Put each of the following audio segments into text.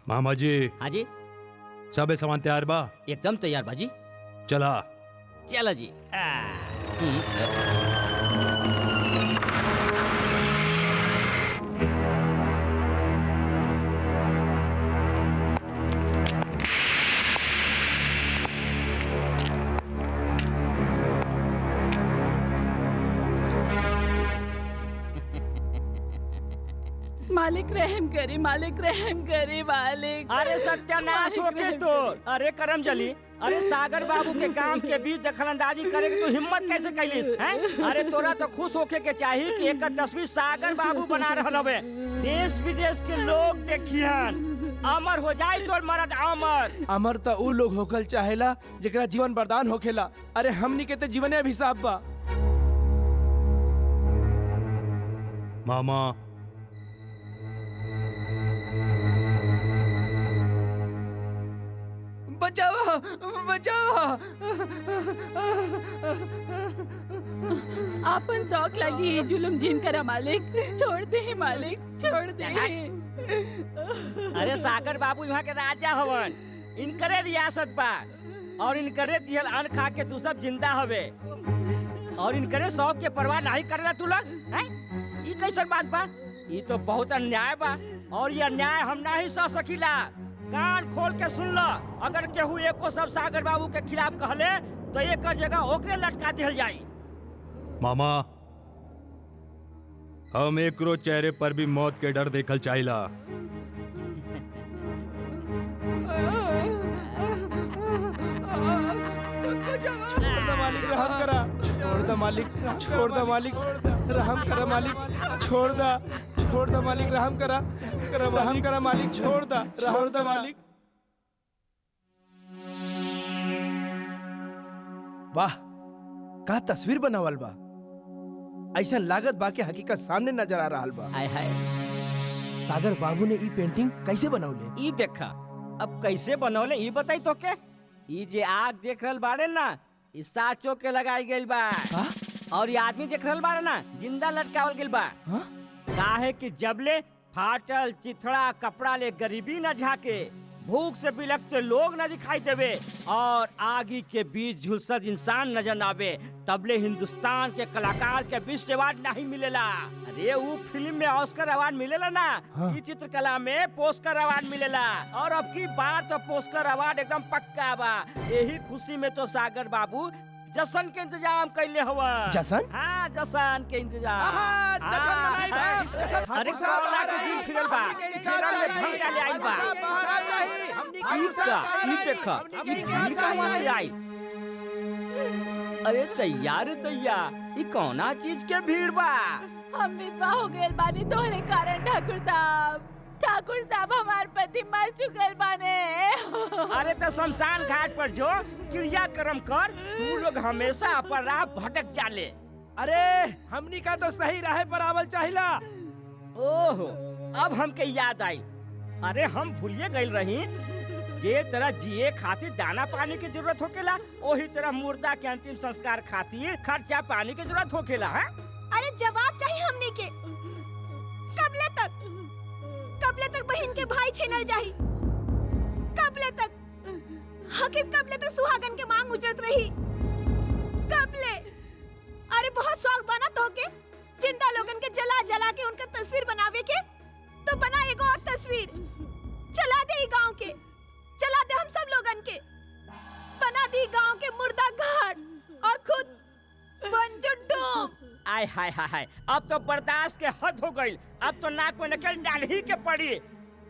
मामा जी। हाँ जी, सब सामान तैयार बा? एकदम तैयार बाजी। चला चला जी। मालिक रहम करे, मालिक रहम करे, मालिक। अरे सत्यानाश हो के तो। अरे करम जली, अरे सागर बाबू के काम के बीच दखलंदाजी करे के तू हिम्मत कैसे कैलिस हैं? अरे तोरा तो खुश होके के चाहिए कि एक तस्वीर सागर बाबू बना रहल हवे, देश विदेश के लोग देखियन, अमर हो जाए तोर मरद अमर। अमर तो ऊ लोग होखल चाहेला जेकरा जीवन वरदान होखेला। अरे हमनी के तो जीवन अभिशाप बा। मामा बचाओ बचाओ। आपन शौक लगी जुलुम जिन करा मालिक, छोड़ दे मालिक, छोड़ दे। अरे सागर बाबू यहाँ के राजा हवन, इनकरे रियासत बा और इनकरे दिहल अन्न खा के तू सब जिंदा हवे और इनकरे शौक के परवाह नहीं करेला तू लोग हैं? ई कैसन बात बा? ई तो बहुत अन्याय बा और ये अन्याय हम नहीं सह सकीला। कान खोल के सुन लो, अगर केहू एको सब सागर बाबू के खिलाफ कहले तो एक जगह ओकरे लटका दिहल जाई। मामा हम एकरो चेहरे पर भी मौत के डर देखल चाहिला। छोड़ दो मालिक, रहम करा। छोड़ दो मालिक, छोड़ दो मालिक, रहम करा मालिक। छोड़ दो, छोड़ दो मालिक, रहम करा, रहम करा मालिक। छोड़ दो, छोड़ दो मालिक। वाह, का तस्वीर बनावल बा। ऐसा लागत बा के हकीकत सामने नजर आ रहा बा। हाय हाय, सागर बाबू ने ई पेंटिंग कैसे बनौले? ई देखा, अब कैसे बनौले ई बताई तो के। ई जे आग देख रहल बाड़े ना, ई साचो के लगाई गइल बा। और ये आदमी देख रहल बाड़े ना, जिंदा लटकावल गइल बा। काहे कि जबले फाटल चिथड़ा कपड़ा ले गरीबी न झाके, भूख से बिलखते लोग न दिखाई देवे और आगी के बीच झुलसत इंसान नजर न आवे, तबले हिंदुस्तान के कलाकार के विश्व अवार्ड नहीं मिलेला। अरे वो फिल्म में ऑस्कर अवार्ड मिलेला ना, ये चित्रकला में पोस्कर अवार्ड मिलेला। और अब की बार तो पोस्कर अवार्ड एकदम पक्का बा। यही खुशी में तो सागर बाबू जश्न के इंतजाम कैले हवा। जश्न? हाँ, जश्न के इंतजाम। जश्न मनाई बा, जश्न। अरे कोरोना के दिन फिरल बा, चेहरा में भंग ले आई बा। ई देखा, ई भीड़ कहाँ से आई? अरे तैयार तैयार, ई कौना चीज के भीड़ बा? हम विधवा हो गए बानी तोहरे कारण ठाकुर साहब। ठाकुर साहब हमार पति मर चुकल बाने। अरे तो शमशान घाट पर जो क्रियाक्रम कर, तू लोग हमेशा अपराह भटक जाले। अरे हमनी का तो सही राह पर आवल चाहिला। ओहो, अब हमके याद आई। अरे हम भूलिए गइल रही, जे तरह जिए खातिर दाना पानी की जरूरत होकेला, वही तरह मुर्दा के अंतिम संस्कार खातिर खर्चा पानी की जरूरत होकेला। है? अरे जवाब चाहिए हमनी के। कबले तक बहन के भाई छीनल जाही? कबले तक आखिर कबले तक सुहागन के मांग उजरत रही? कबले? अरे बहुत शौक बना तो के जिंदा लोगन के जला जला के उनका तस्वीर बनावे के, तो बना एक और तस्वीर, चला दे गांव के, चला दे हम सब लोगन के, बना दी गांव के मुर्दा घाट और खुद बन जुड्डू। आय हाय हाय हाय, अब तो बर्दाश्त के हद हो गई। अब तो नाक में नकल डाल ही के पड़ी।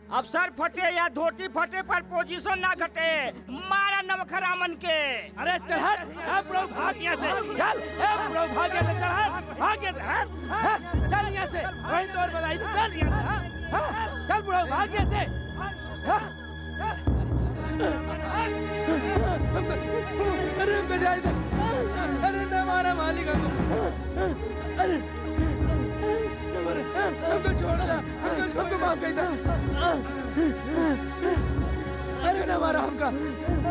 अब सर फटे या धोती फटे पर पोजीशन ना घटे, मारा नवखरा मन के। अरे चल हट, भाग यहाँ से, चल, भाग यहाँ से, चल हट, भाग यहाँ से, चल यहाँ से, वही तो और बधाई, चल यहाँ से, चल बुढ़ो, भाग यहाँ से। अरे बजाई दे, अरे न मारा मालिक हमको, अरे हमको छोड़ दे, हमको माफ कर दे, अरे न मारा हमका, हमको छोड़ दे।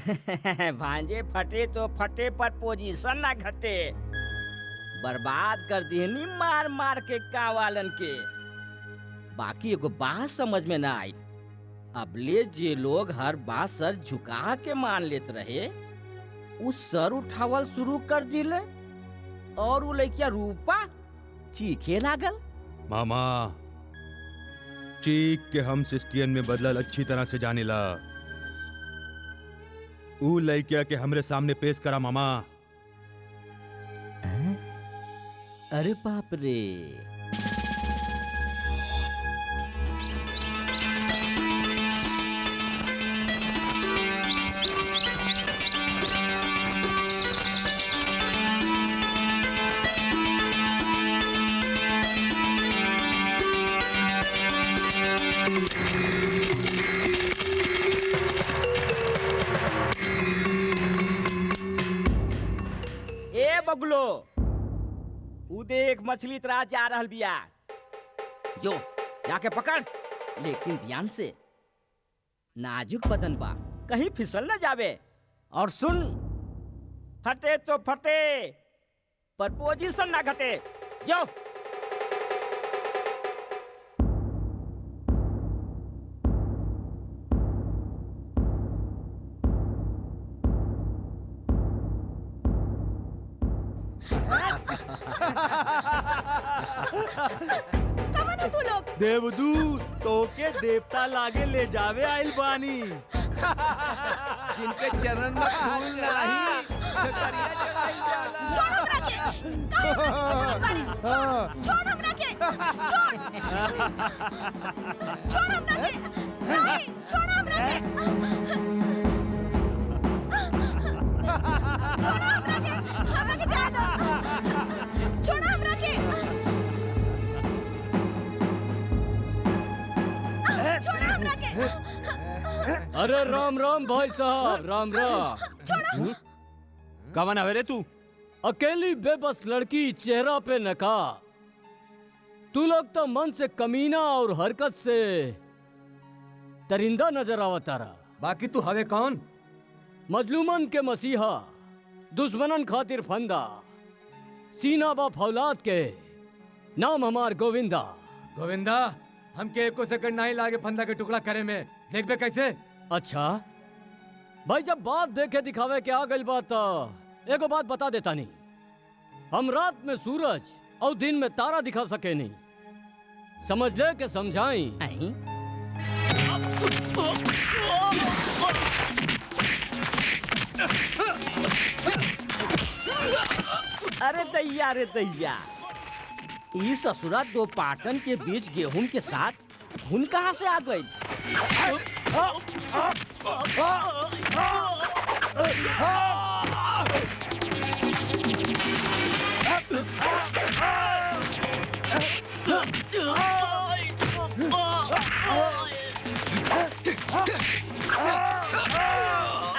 भांजे फटे तो फटे पर पोजीशन ना घटे। बर्बाद कर दिहनी मार मार के कावालन के। बाकी एगो बात समझ में ना आई, अबले जे लोग हर बात सर झुका के मान लेत रहे उस सर उठावल शुरू कर दिले और वो लड़किया रूपा चीखे लागल। मामा, चीख के हम सिस्कियन में बदलल अच्छी तरह से जानेला। ऊ लड़किया के हमरे सामने पेश करा मामा। अरे बाप रे, ए बगलो, ऊ देख मछली तरा जा रहल बिया। जो जाके पकड़, लेकिन ध्यान से, नाजुक बदन बा, कहीं फिसल न जावे। और सुन, फटे तो फटे पर पोजीशन ना घटे। जो कवन हो तू लोग? देवदूत तोके देवता लागे ले जावे आइल बानी। जिनके चरण में फूल नहीं, छतरिया चढ़ाई जाला। छोड़ हमरा के, छोड़ हमरा के, नहीं, छोड़ हमरा के, हमरा के जाए दो, छोड़ हमरा के, छोड़ हमरा के। अरे राम राम भाई साहब, राम राम। कवन हवे रे तू? अकेली बेबस लड़की, चेहरा पे नकाब। तू लोग तो मन से कमीना और हरकत से दरिंदा नजर आवतारा। बाकी तू हवे कौन? मजलूमन के मसीहा, दुश्मनन खातिर फंदा, सीना बा फौलाद के, नाम हमार गोविंदा। गोविंदा, हमके एको सेकंड नहीं लागे फंदा के टुकड़ा करे में। देख बे कैसे? अच्छा भाई, जब बात देखे दिखावे के आ गई बात, एगो बात बता देता नहीं। हम रात में सूरज और दिन में तारा दिखा सके नहीं। समझ ले के समझाई। अरे दैया, अरे दैया, ई ससुरा दो पाटन के बीच गेहूं के साथ घुन कहाँ से आ गई?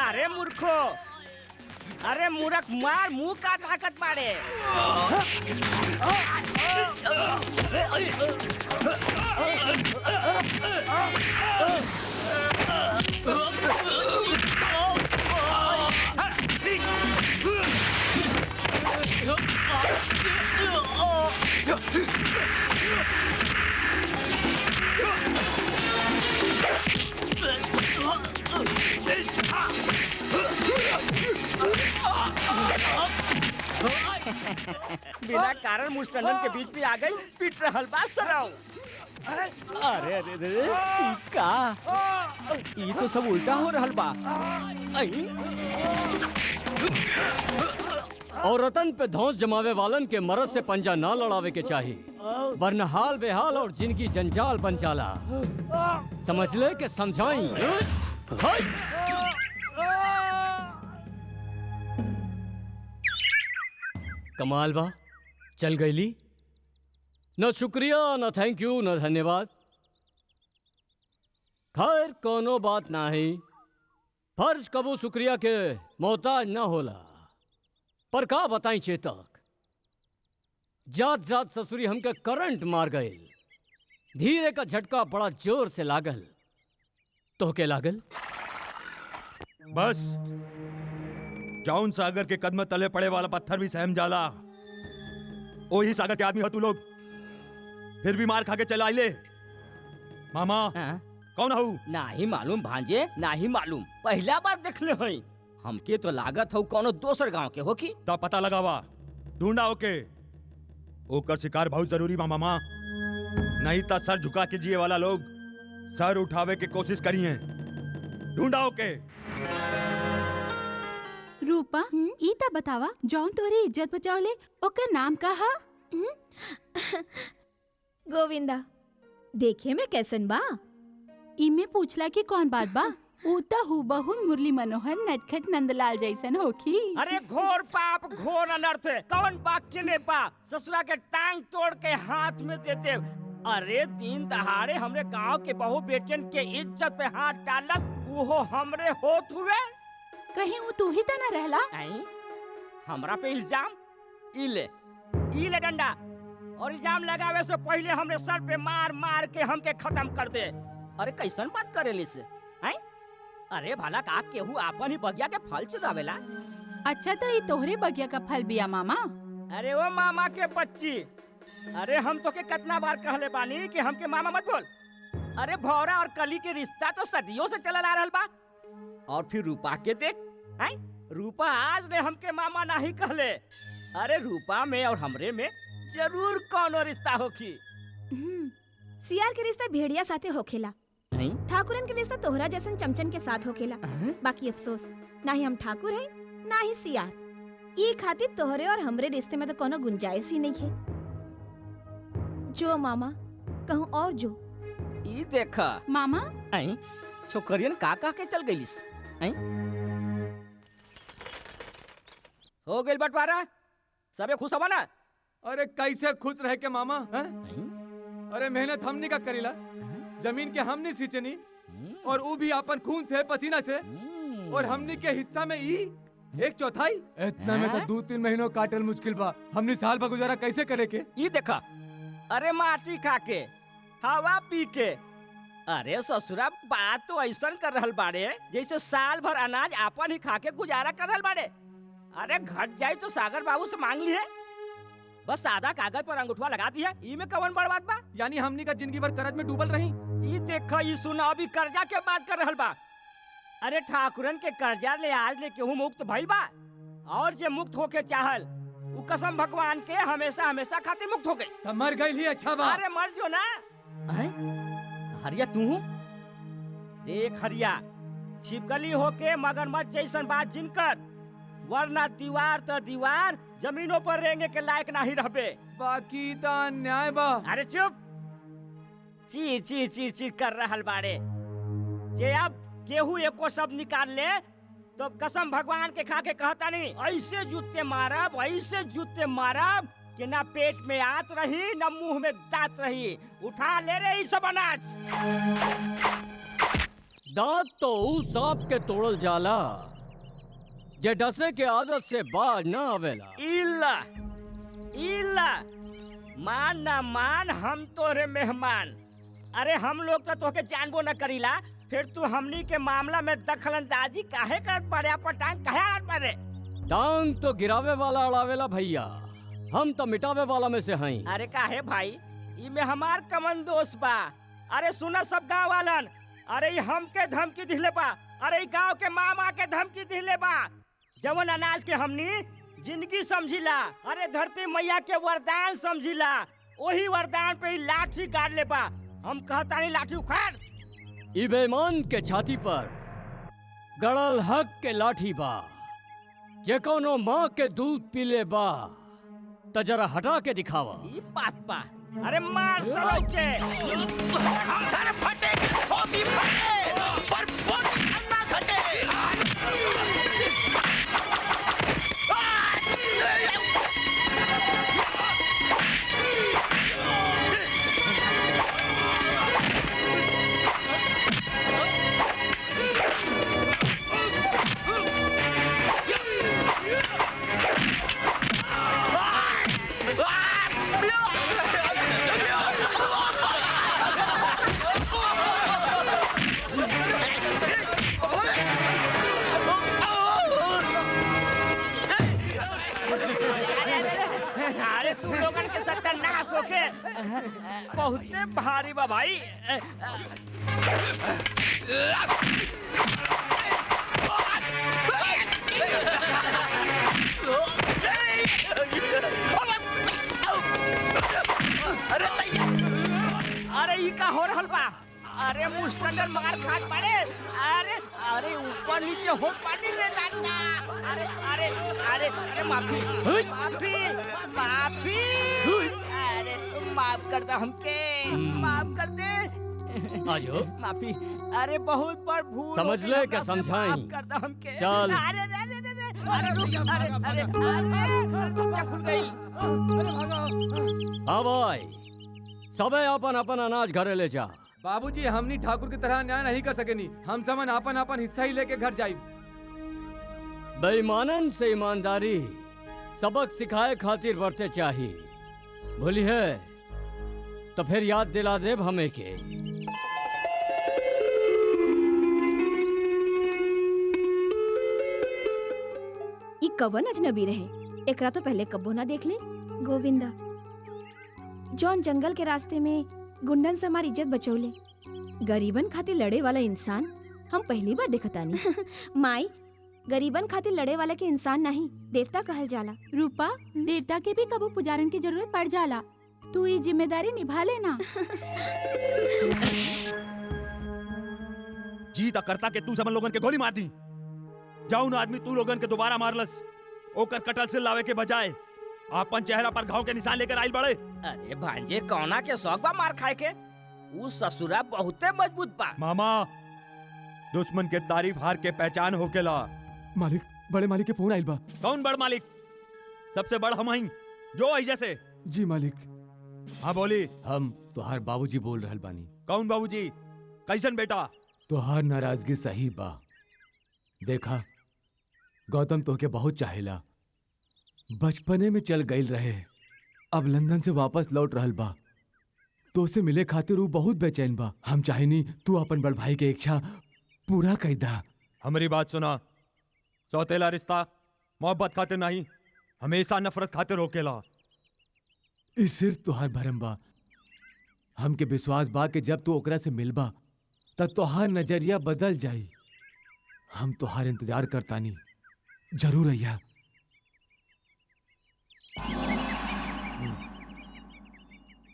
अरे मूर्खो, अरे मूर्ख, मार मुंह का ताकत मारे। बिना कारण मुस्टंडन के बीच में आ गई, पीट रहल बा सराव। अरे अरे अरे, ई का? ई तो सब उल्टा हो रहल बा। औरतन पे धौंस जमावे वालन के मर्द से पंजा ना लड़ावे के चाहिए, वरना हाल बेहाल और जिनकी जंजाल बन जाला। समझ ले के समझाई। कमाल बा, चल गईली। न शुक्रिया, न थैंक यू, न धन्यवाद। खैर कोनो बात नाही, फर्ज कबू शुक्रिया के मोहताज न होला। पर का बताई चेतक, जात जात ससुरी हमके करंट मार गए। धीरे का झटका बड़ा जोर से लागल। तो के लागल? बस जौन सागर के कदम तले पड़े वाला पत्थर भी सहम जाला। वही सागर के आदमी हो तू लोग, फिर भी मार खा के चला ले। मामा हाँ? कौन हूँ? नाही मालूम भांजे, नाही मालूम, पहला बार देखले हई। हमके तो लागत हो कोनो दोसर गांव के हो की। तब पता लगावा, ढूंढा ओके। ओकर शिकार बहुत जरूरी बा मामा, नहीं तो सर झुका के जिए वाला लोग सर उठावे की कोशिश करिए। ढूंढा ओके। रूपा ई ता बतावा जौन तोरी इज्जत बचावले ओकर नाम का हा? गोविंदा देखे में कैसन बा? इमे पूछला कि कौन बात बा? ऊ ता हूबहू मुरली मनोहर नटखट नंदलाल जैसन होखी। अरे घोर पाप घोर अनर्थ, कौन वाक्य ने बा ससुरा के टांग तोड़ के हाथ में देते। अरे दिन दहाड़े हमरे गांव के बहू बेटियन के इज्जत पे हाथ डालस, वो हमरे होत हुए। कहीं वो तू ही ता न रहला? नहीं, हमरा पे इल्जाम? ई ले डंडा, और इल्जाम लगावे से पहले हमरे सर पे मार मार के हमके खत्म कर दे। अरे कैसन बात करेली से? हैं? अरे भला का केहू आपन ही बगिया के फल चुरावेला? अच्छा तो ये तोहरे बगिया का फल बिया मामा। अरे वो मामा के बच्ची, अरे हम तो के कितना बार कहले बानी कि हमके मामा मत बोल। अरे भौरा और कली के रिश्ता तो सदियों से चलल आ रहल बा। और फिर रूपा के देख, हैं? रूपा आज ने हमके मामा नहीं कहले। अरे रूपा में और हमरे में जरूर कोनो रिश्ता होखी। सियार के रिश्ता भेड़िया साथे होखेला, नहीं? ठाकुरन के रिश्ता तोहरा जैसन चमचन के साथ होखेला। बाकी अफसोस, ना ही हम ठाकुर है ना ही सियार। ये खातिर तोहरे और हमरे रिश्ते में तो कोनो गुंजाइश ही नहीं है। जो मामा कहूँ और जो। ई देखा मामा हैं? छोकरियन का कह के चल गईलिस। हैं? हो गइल बंटवारा, सबे खुश हवा ना? अरे कैसे खुश रह के मामा हैं? हैं? अरे मेहनत हमनी का करीला, जमीन के हमनी सींचनी, और वो भी अपन खून से पसीना से, और हमनी के हिस्सा में ई 1/4। इतना में तो 2-3 महीनों काटल मुश्किल बा। हमनी साल भर गुजारा कैसे करे के? ई देखा, अरे माटी खा के हवा पी के, अरे ससुरा बात तो ऐसन कर रहल बाड़े जैसे साल भर अनाज आपन ही खा के गुजारा कर रहल बाड़े। अरे घट जाई तो सागर बाबू से मांग ली है, बस सादा कागज पर अंगूठा लगा दिया। ई में कवन बड़ बात बा? यानी हमनी का जिंदगी भर कर्ज में डूबल रही। ई देखा, ई सुना, अभी कर्जा के बात कर रहल बा। अरे ठाकुरन के कर्जा ले आज ले केहू मुक्त भइल बा, और जे मुक्त होके चाहल उ कसम भगवान के हमेशा हमेशा खातिर मुक्त हो गई। तो मर गई ही अच्छा बा। अरे मर जो ना। हरिया तू देख, हरिया छिपकली होके मगरमच्छ जैसन बात जिनकर, वरना दीवार तो दीवार जमीनों पर रेंगे के लायक नहीं रहबे। बाकी तो अन्याय बा। अरे चुप, चीर चीर चीर चीर कर रहल बाड़े। जे अब केहू एको शब्द निकाल ले तो कसम भगवान के खा के कहता नहीं, ऐसे जूते मारब, ऐसे जूते मारब कि ना पेट में आत रही ना मुंह में दांत रही। उठा ले रे ई सब अनाज। दांत तो ऊ सांप के तोड़ल जाला जे डसे के आदत से बाज ना आवेला। इल्ला इल्ला, मान ना मान, हम तोरे मेहमान। अरे हम लोग तो तोके जानबो न करीला, फिर तू हमनी के मामला में दखलंदाजी काहे करत पड़े? अपन टांग काहे आड़ पड़े? टांग तो गिरावे वाला अड़ावेला भैया, हम तो मिटावे वाला में से हई। अरे काहे भाई, इमे हमार कमन दोष बा। अरे सुना सब गाँव वालन, अरे ई हमके धमकी दिले बा, अरे ई गाँव के मामा के धमकी दिले बा। जवन अनाज के हमनी जिंदगी समझिला, अरे धरती मैया के वरदान समझिला, वही वरदान पे ही लाठी गाड़ ले बा। हम कहता नहीं लाठी उखाड़। ई बेईमान के छाती पर गड़ल हक के लाठी बा, जे कोनो माँ के दूध पीले बा त जरा हटा के दिखावा। ई बात बा, अरे मार सरो के। अरे फटे होगी फटे, पर बोल ना घटे। बहुते भारी बा भाई। अरे ई का हो रहल बा? अरे मुस्टंडर मार खाट पड़े। अरे अरे ऊपर नीचे हो पानी रे दादा। अरे अरे अरे अरे माफी माफी माफी। अरे माफ कर दे हमके, माफ कर दे। आजो माफी। अरे बहुत बड़ भूल समझ हो ले गई, के हमरा से समझाई। माफ कर दे हमके। चल। अरे अरे अरे अरे अरे रुक, अरे अरे अरे क्या खुल गई? अब भाई सबे अपन अपन अनाज घरे ले जा। बाबूजी हमनी ठाकुर की तरह न्याय नहीं कर सकेनी। हम समन अपन अपन हिस्सा ही लेके घर जाई। बेईमानन से ईमानदारी सबक सिखाए खातिर बढ़ते चाहिए। भूली है तो फिर याद दिला देब हमें के। ई कवन अजनबी रहे, एकरा तो पहले कब्बो ना देख ले। गोविंदा जौन जंगल के रास्ते में गुंडन से हमारी इज्जत बचौले, गरीबन खातिर लड़े वाला इंसान हम पहली बार देखतानी। माई, गरीबन खातिर लड़े वाला के इंसान नहीं, देवता कहल जाला। रूपा, देवता के भी कबो पुजारन की जरूरत पड़ जाला। तू ये जिम्मेदारी निभा लेना। जीत करता के तू सब लोगन के गोली मार दी। जाऊन आदमी तू लोगन के दोबारा मारलस, ओकर कटल से लावे के बजाय आपन चेहरा पर घाव के निशान लेकर आइल बड़े। अरे भांजे कौना के शौक बा मार खाए के? ऊ ससुरा बहुते मजबूत बा। मामा, दुश्मन के तारीफ हार के पहचान होकेला। मालिक, बड़े मालिक के फोन आइल बा। कौन बड़ मालिक? सबसे बड़ हम हई जो आई जैसे। जी मालिक। हाँ बोली। हम तोहार बाबूजी बोल रहल बानी। कौन बाबूजी? कैसन बेटा? तोहार नाराजगी सही बा। देखा, गौतम तोहके बहुत चाहेला। बचपने में चल गईल रहे, अब लंदन से वापस लौट रहल बा। तो से मिले खातिर वो बहुत बेचैन बा। हम चाहेनी तू अपन बड़ भाई के इच्छा पूरा कर दा। हमारी बात सुना, सौतेला रिश्ता मोहब्बत खातिर नहीं, हमेशा नफरत खातिर होकेला। इस सिर्फ तोहार भरम बा। हमके विश्वास बा कि जब तू ओकरा से मिलबा तब तोहार नजरिया बदल जाई। हम तोहार इंतजार करतानी, जरूर अइया।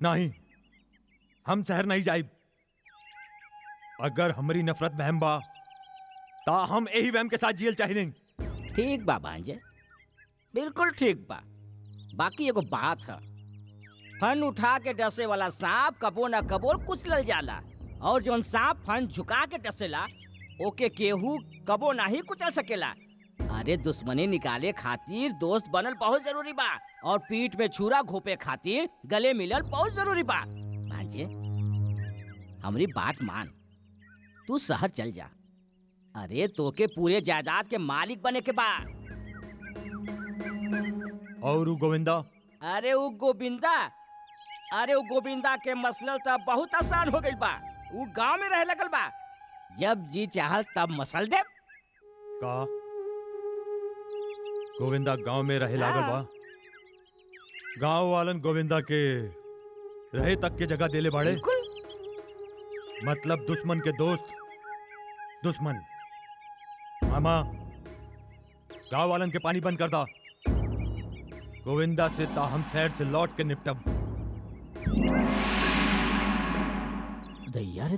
नहीं, हम शहर नहीं जाइब। अगर हमारी नफरत वहम बा ता हम यही वहम के साथ जियल चाहिए। ठीक बा भांजे, बिल्कुल ठीक बा। बाकी एगो बात है, फन उठा के डसे वाला सांप कबो न कबो कुचलल जाला, और जोन सांप फन झुका के डसेला ओके केहू कबो नहीं कुचल सकेला। अरे दुश्मनी निकाले खातिर दोस्त बनल बहुत जरूरी बा, और पीठ में छुरा घोपे खातिर गले मिलल बहुत जरूरी बा। भांजे हमारी बात मान, तू शहर चल जा। अरे तोके पूरे जायदाद के मालिक बने के बा। और उ गोविंदा? अरे वो गोविंदा, अरे वो गोविंदा के मसलल तब बहुत आसान हो गई बा। वो गांव में रह लगल बा, जब जी चाहल तब मसल दे। का गोविंदा गांव में रहे लागल बा? गांव वालन गोविंदा के रहे तक के जगह देले बाड़े। मतलब दुश्मन के दोस्त दुश्मन। मामा, गांव वालन के पानी बंद कर दा। गोविंदा से ताहम शहर से लौट के निपटब। दैया रे